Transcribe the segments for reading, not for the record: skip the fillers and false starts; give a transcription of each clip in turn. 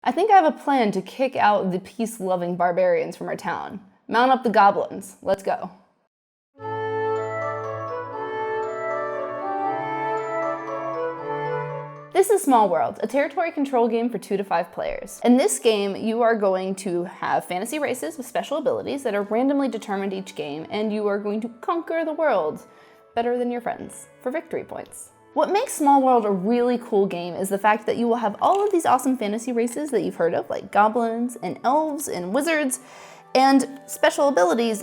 I think I have a plan to kick out the peace-loving barbarians from our town. Mount up the goblins. Let's go. This is Small World, a territory control game for 2 to 5 players. In this game, you are going to have fantasy races with special abilities that are randomly determined each game, and you are going to conquer the world better than your friends for victory points. What makes Small World a really cool game is the fact that you will have all of these awesome fantasy races that you've heard of, like goblins and elves and wizards, and special abilities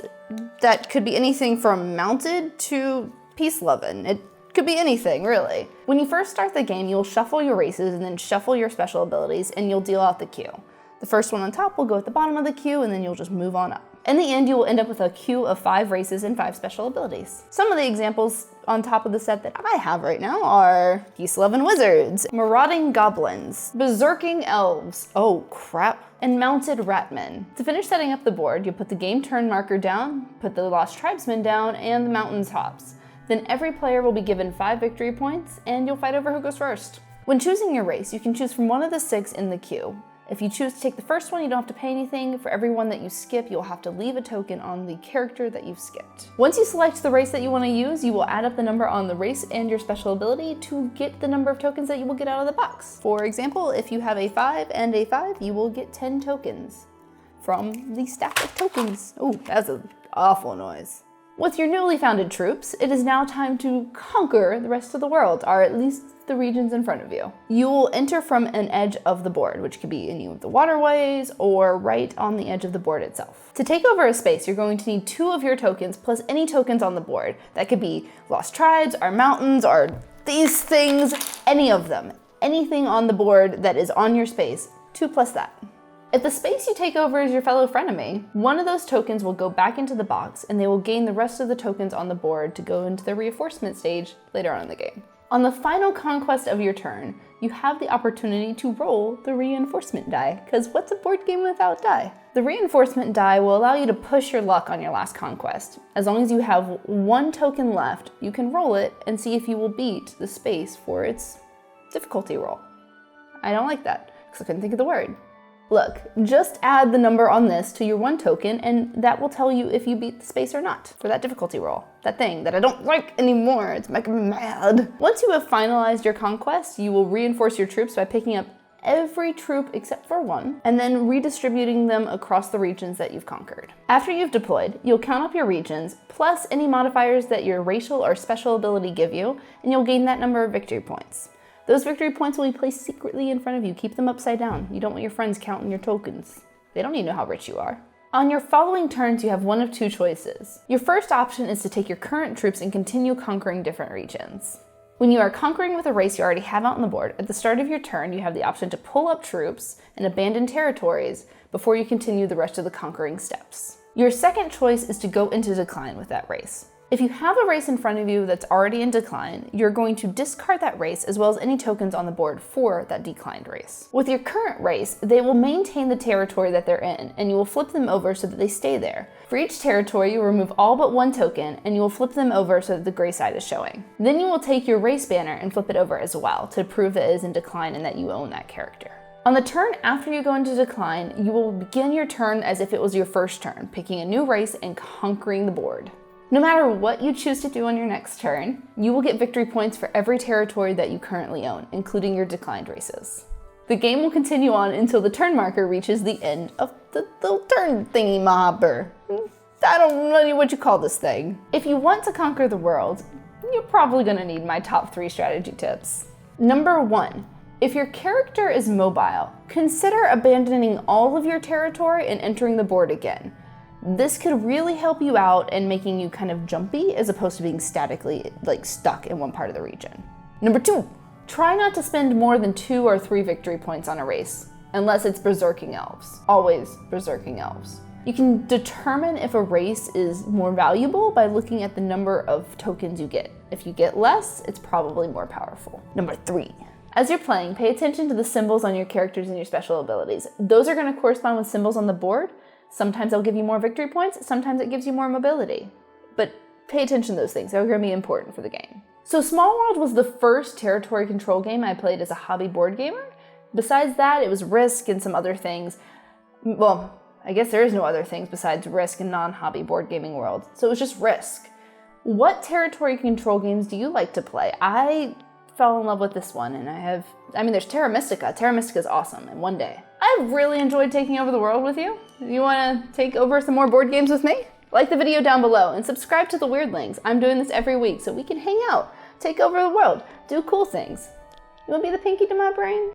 that could be anything from mounted to peace-loving. It could be anything, really. When you first start the game, you'll shuffle your races and then shuffle your special abilities, and you'll deal out the queue. The first one on top will go at the bottom of the queue, and then you'll just move on up. In the end, you will end up with a queue of 5 races and 5 special abilities. Some of the examples on top of the set that I have right now are peace-loving wizards, marauding goblins, berserking elves, oh crap, and mounted ratmen. To finish setting up the board, you'll put the game turn marker down, put the lost tribesmen down, and the mountain tops. Then every player will be given 5 victory points, and you'll fight over who goes first. When choosing your race, you can choose from one of the 6 in the queue. If you choose to take the first one, you don't have to pay anything. For every one that you skip, you'll have to leave a token on the character that you've skipped. Once you select the race that you want to use, you will add up the number on the race and your special ability to get the number of tokens that you will get out of the box. For example, if you have a 5 and a 5, you will get 10 tokens from the stack of tokens. Oh, that's an awful noise. With your newly founded troops, it is now time to conquer the rest of the world, or at least the regions in front of you. You will enter from an edge of the board, which could be any of the waterways or right on the edge of the board itself. To take over a space, you're going to need 2 of your tokens plus any tokens on the board. That could be lost tribes, or mountains, or these things, any of them. Anything on the board that is on your space, 2 plus that. If the space you take over is your fellow frenemy, one of those tokens will go back into the box and they will gain the rest of the tokens on the board to go into the reinforcement stage later on in the game. On the final conquest of your turn, you have the opportunity to roll the reinforcement die, because what's a board game without die? The reinforcement die will allow you to push your luck on your last conquest. As long as you have 1 token left, you can roll it and see if you will beat the space for its difficulty roll. I don't like that, because I couldn't think of the word. Look, just add the number on this to your 1 token and that will tell you if you beat the space or not for that difficulty roll. That thing that I don't like anymore, it's making me mad. Once you have finalized your conquest, you will reinforce your troops by picking up every troop except for 1 and then redistributing them across the regions that you've conquered. After you've deployed, you'll count up your regions plus any modifiers that your racial or special ability give you, and you'll gain that number of victory points. Those victory points will be placed secretly in front of you. Keep them upside down. You don't want your friends counting your tokens. They don't need to know how rich you are. On your following turns, you have one of 2 choices. Your first option is to take your current troops and continue conquering different regions. When you are conquering with a race you already have out on the board, at the start of your turn, you have the option to pull up troops and abandon territories before you continue the rest of the conquering steps. Your second choice is to go into decline with that race. If you have a race in front of you that's already in decline, you're going to discard that race as well as any tokens on the board for that declined race. With your current race, they will maintain the territory that they're in, and you will flip them over so that they stay there. For each territory, you will remove all but 1 token, and you will flip them over so that the gray side is showing. Then you will take your race banner and flip it over as well to prove that it is in decline and that you own that character. On the turn after you go into decline, you will begin your turn as if it was your first turn, picking a new race and conquering the board. No matter what you choose to do on your next turn, you will get victory points for every territory that you currently own, including your declined races. The game will continue on until the turn marker reaches the end of the little turn thingy-mobber. I don't know what you call this thing. If you want to conquer the world, you're probably going to need my top 3 strategy tips. Number 1, if your character is mobile, consider abandoning all of your territory and entering the board again. This could really help you out in making you kind of jumpy as opposed to being statically stuck in one part of the region. Number 2, try not to spend more than 2 or 3 victory points on a race, unless it's Berserking Elves. Always Berserking Elves. You can determine if a race is more valuable by looking at the number of tokens you get. If you get less, it's probably more powerful. Number 3, as you're playing, pay attention to the symbols on your characters and your special abilities. Those are going to correspond with symbols on the board. Sometimes they'll give you more victory points, sometimes it gives you more mobility. But pay attention to those things, they're going to be important for the game. So Small World was the first territory control game I played as a hobby board gamer, Besides that, it was Risk and some other things. Well, I guess there is no other things besides Risk and non-hobby board gaming world. So it was just Risk. What territory control games do you like to play? I fell in love with this one, and there's Terra Mystica. Terra Mystica is awesome in one day. I've really enjoyed taking over the world with you. You want to take over some more board games with me? Like the video down below and subscribe to the Weirdlings. I'm doing this every week so we can hang out, take over the world, do cool things. You want to be the pinky to my brain?